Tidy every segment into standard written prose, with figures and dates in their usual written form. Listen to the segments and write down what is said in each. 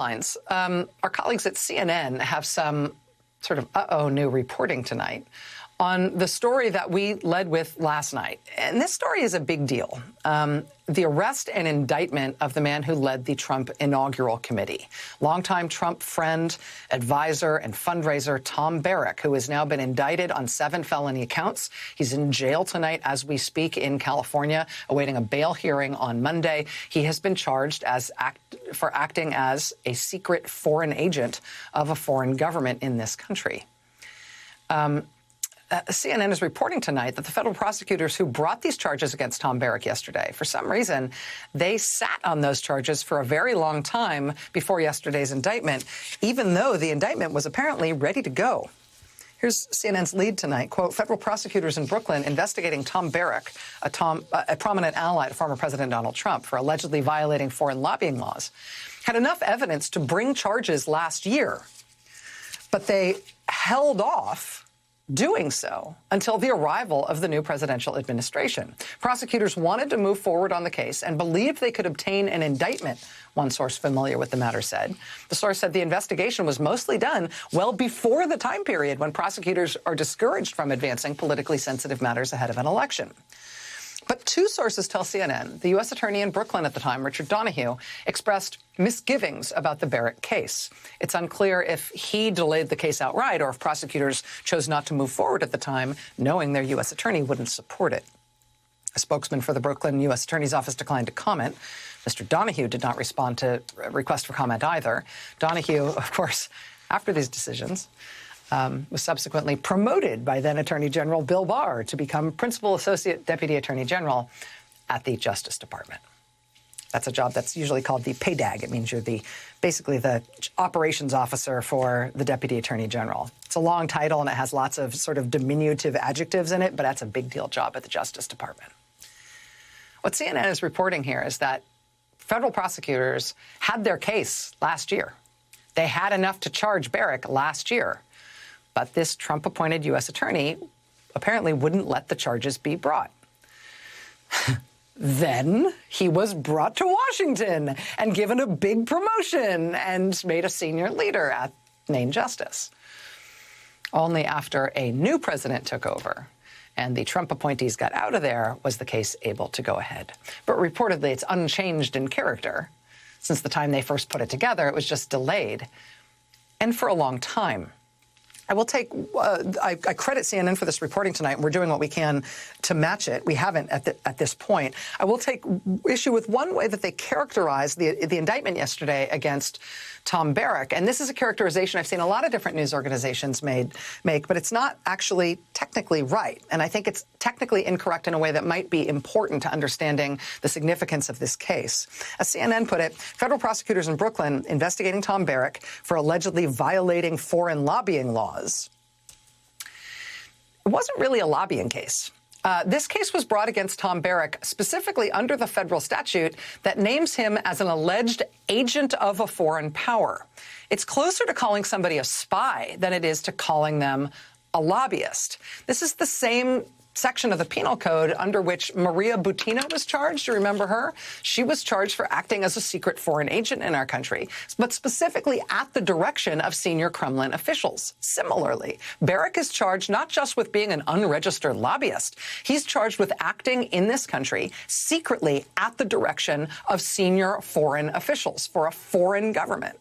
Lines. Our colleagues at CNN have some sort of new reporting tonight on the story that we led with last night. And this story is a big deal. The arrest and indictment of the man who led the Trump inaugural committee, longtime Trump friend, advisor, and fundraiser Tom Barrack, who has now been indicted on 7 felony counts. He's in jail tonight as we speak in California, awaiting a bail hearing on Monday. He has been charged for acting as a secret foreign agent of a foreign government in this country. CNN is reporting tonight that the federal prosecutors who brought these charges against Tom Barrack yesterday, for some reason, they sat on those charges for a very long time before yesterday's indictment, even though the indictment was apparently ready to go. Here's CNN's lead tonight. Quote, federal prosecutors in Brooklyn investigating Tom Barrack, a prominent ally to former President Donald Trump, for allegedly violating foreign lobbying laws, had enough evidence to bring charges last year, but they held off doing so until the arrival of the new presidential administration. Prosecutors wanted to move forward on the case and believed they could obtain an indictment, one source familiar with the matter said. The source said the investigation was mostly done well before the time period when prosecutors are discouraged from advancing politically sensitive matters ahead of an election. But 2 sources tell CNN the U.S. attorney in Brooklyn at the time, Richard Donoghue, expressed misgivings about the Barrack case. It's unclear if he delayed the case outright or if prosecutors chose not to move forward at the time, knowing their U.S. attorney wouldn't support it. A spokesman for the Brooklyn U.S. Attorney's Office declined to comment. Mr. Donoghue did not respond to a request for comment either. Donoghue, of course, after these decisions, was subsequently promoted by then Attorney General Bill Barr to become Principal Associate Deputy Attorney General at the Justice Department. That's a job that's usually called the PAYDAG. It means you're basically the operations officer for the Deputy Attorney General. It's a long title and it has lots of sort of diminutive adjectives in it, but that's a big deal job at the Justice Department. What CNN is reporting here is that federal prosecutors had their case last year. They had enough to charge Barrack last year. But this Trump-appointed U.S. attorney apparently wouldn't let the charges be brought. Then he was brought to Washington and given a big promotion and made a senior leader at Main Justice. Only after a new president took over and the Trump appointees got out of there was the case able to go ahead. But reportedly, it's unchanged in character. Since the time they first put it together, it was just delayed, and for a long time. I will take, I credit CNN for this reporting tonight. We're doing what we can to match it. We haven't at this point. I will take issue with one way that they characterized the indictment yesterday against Tom Barrack. And this is a characterization I've seen a lot of different news organizations make, but it's not actually technically right. And I think it's technically incorrect in a way that might be important to understanding the significance of this case. As CNN put it, federal prosecutors in Brooklyn investigating Tom Barrack for allegedly violating foreign lobbying laws. It wasn't really a lobbying case. This case was brought against Tom Barrack specifically under the federal statute that names him as an alleged agent of a foreign power. It's closer to calling somebody a spy than it is to calling them a lobbyist. This is the same section of the penal code under which Maria Butina was charged. You remember her? She was charged for acting as a secret foreign agent in our country, but specifically at the direction of senior Kremlin officials. Similarly, Barrack is charged not just with being an unregistered lobbyist. He's charged with acting in this country secretly at the direction of senior foreign officials for a foreign government,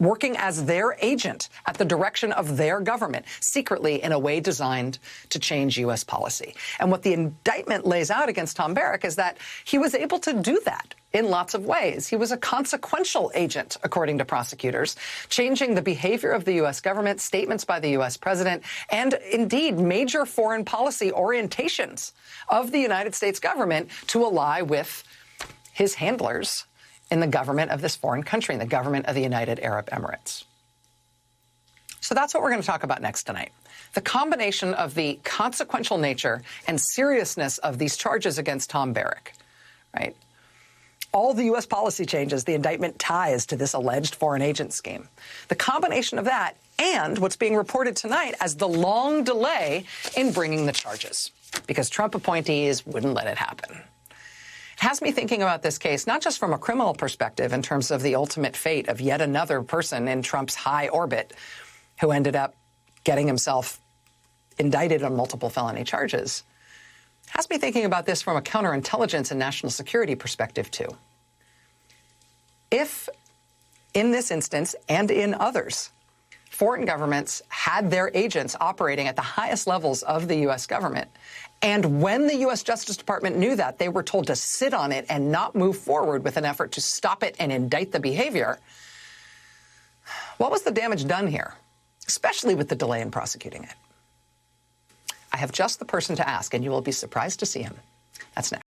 working as their agent at the direction of their government, secretly in a way designed to change U.S. policy. And what the indictment lays out against Tom Barrack is that he was able to do that in lots of ways. He was a consequential agent, according to prosecutors, changing the behavior of the U.S. government, statements by the U.S. president, and indeed major foreign policy orientations of the United States government to ally with his handlers in the government of this foreign country, in the government of the United Arab Emirates. So that's what we're going to talk about next tonight. The combination of the consequential nature and seriousness of these charges against Tom Barrack, right? All the U.S. policy changes the indictment ties to this alleged foreign agent scheme. The combination of that and what's being reported tonight as the long delay in bringing the charges, because Trump appointees wouldn't let it happen. Has me thinking about this case, not just from a criminal perspective in terms of the ultimate fate of yet another person in Trump's high orbit who ended up getting himself indicted on multiple felony charges. Has me thinking about this from a counterintelligence and national security perspective, too. If, in this instance and in others, foreign governments had their agents operating at the highest levels of the U.S. government, and when the U.S. Justice Department knew that, they were told to sit on it and not move forward with an effort to stop it and indict the behavior, what was the damage done here, especially with the delay in prosecuting it? I have just the person to ask, and you will be surprised to see him. That's next.